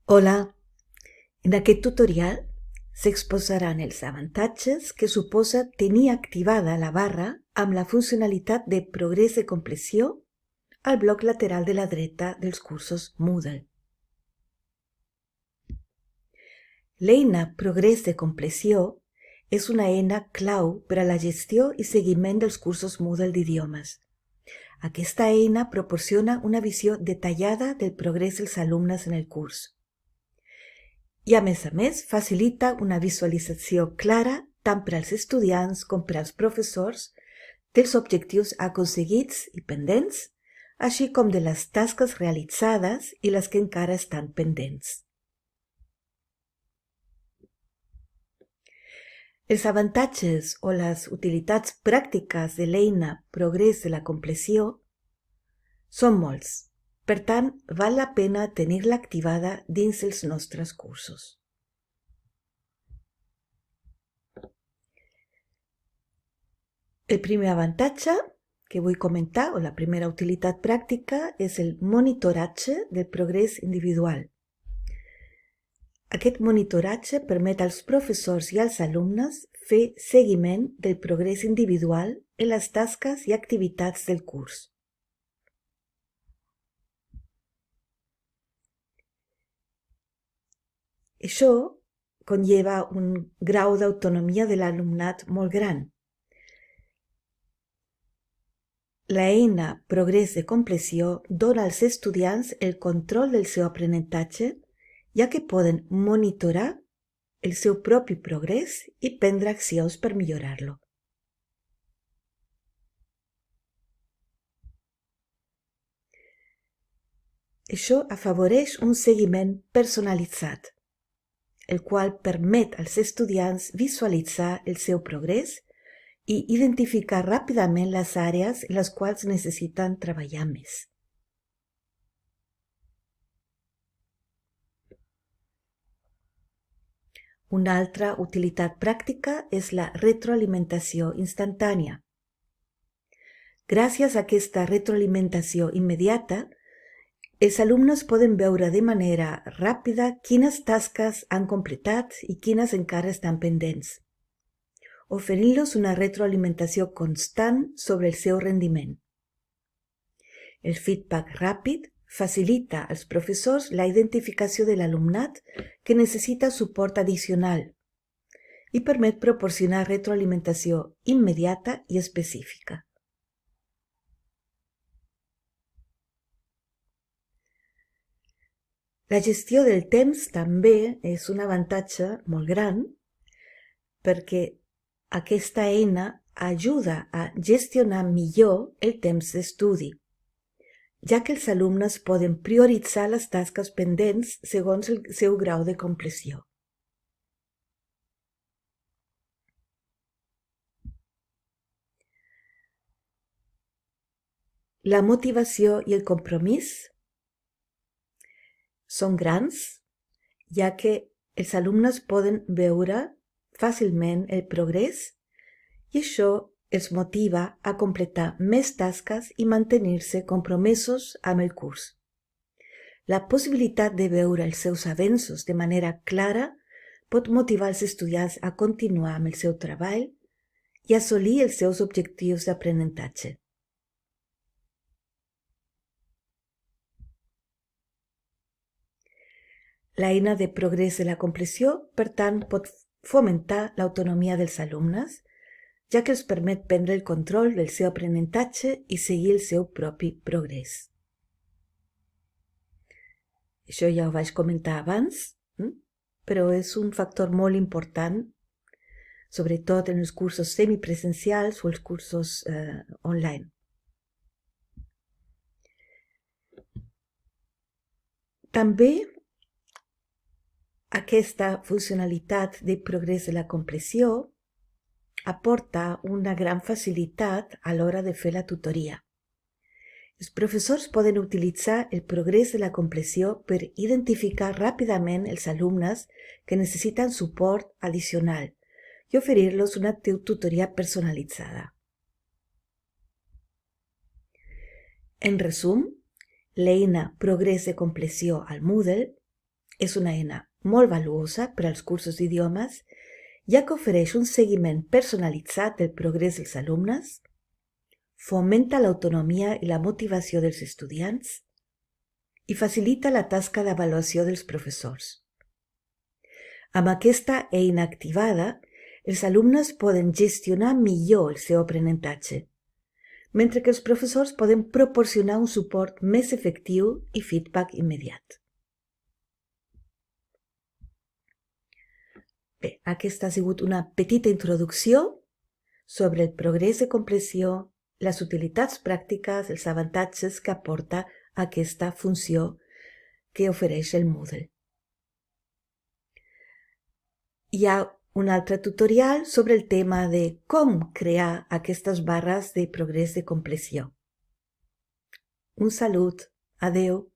Hola, en aquest tutorial s'exposaran els avantatges que suposa tenir activada la barra amb la funcionalitat de progrés de compleció al bloc lateral de la dreta dels cursos Moodle. L'eina Progrés de compleció és una eina clau per a la gestió i seguiment dels cursos Moodle d'idiomes. Aquesta eina proporciona una visió detallada del progrés dels alumnes en el curs. I a més, facilita una visualització clara tant per als estudiants com per als professors dels objectius aconseguits i pendents, així com de les tasques realitzades i les que encara estan pendents. Els avantatges o les utilitats pràctiques de l'eina Progrés de la compleció són molts. Per tant, val la pena tenir-la activada dins els nostres cursos. El primer avantatge que vull comentar, o la primera utilitat pràctica, és el monitoratge del progrés individual. Aquest monitoratge permet als professors i als alumnes fer seguiment del progrés individual en les tasques i activitats del curs. Això conlleva un grau d'autonomia de l'alumnat molt gran. L'eina Progrés de compleció dona als estudiants el control del seu aprenentatge, ja que poden monitorar el seu propi progrés i prendre accions per millorar-lo. Això afavoreix un seguiment personalitzat, el qual permet als estudiants visualitzar el seu progrés i identificar ràpidament les àrees en les quals necessiten treballar més. Una altra utilitat pràctica és la retroalimentació instantània. Gràcies a aquesta retroalimentació immediata, els alumnes poden veure de manera ràpida quines tasques han completat i quines encara estan pendents, oferint-los una retroalimentació constant sobre el seu rendiment. El feedback ràpid facilita als professors la identificació de l'alumnat que necessita suport addicional i permet proporcionar retroalimentació immediata i específica. La gestió del temps també és un avantatge molt gran perquè aquesta eina ajuda a gestionar millor el temps d'estudi, ja que els alumnes poden prioritzar les tasques pendents segons el seu grau de compleció. La motivació i el compromís són grans, ja que els alumnes poden veure fàcilment el progrés i això els motiva a completar més tasques i mantenir-se compromesos amb el curs. La possibilitat de veure els seus avenços de manera clara pot motivar els estudiants a continuar amb el seu treball i assolir els seus objectius d'aprenentatge. L'eina de progrés de la compleció, per tant, pot fomentar l'autonomia dels alumnes, ja que els permet prendre el control del seu aprenentatge i seguir el seu propi progrés. Això ja ho vaig comentar abans, però és un factor molt important, sobretot en els cursos semipresencials o els cursos online. També aquesta funcionalitat de progrés de la compleció aporta una gran facilitat a l'hora de fer la tutoria. Els professors poden utilitzar el progrés de la compleció per identificar ràpidament els alumnes que necessiten suport addicional i oferir-los una tutoria personalitzada. En resum, l'eina Progrés de compleció al Moodle És una eina molt valuosa per als cursos d'idiomes, ja que ofereix un seguiment personalitzat del progrés dels alumnes, fomenta l'autonomia i la motivació dels estudiants i facilita la tasca d'avaluació dels professors. Amb aquesta eina activada, els alumnes poden gestionar millor el seu aprenentatge, mentre que els professors poden proporcionar un suport més efectiu i feedback immediat. Bé, aquesta ha sigut una petita introducció sobre el progrés de compleció, les utilitats pràctiques, els avantatges que aporta aquesta funció que ofereix el Moodle. Hi ha un altre tutorial sobre el tema de com crear aquestes barres de progrés de compleció. Un salut, adeu.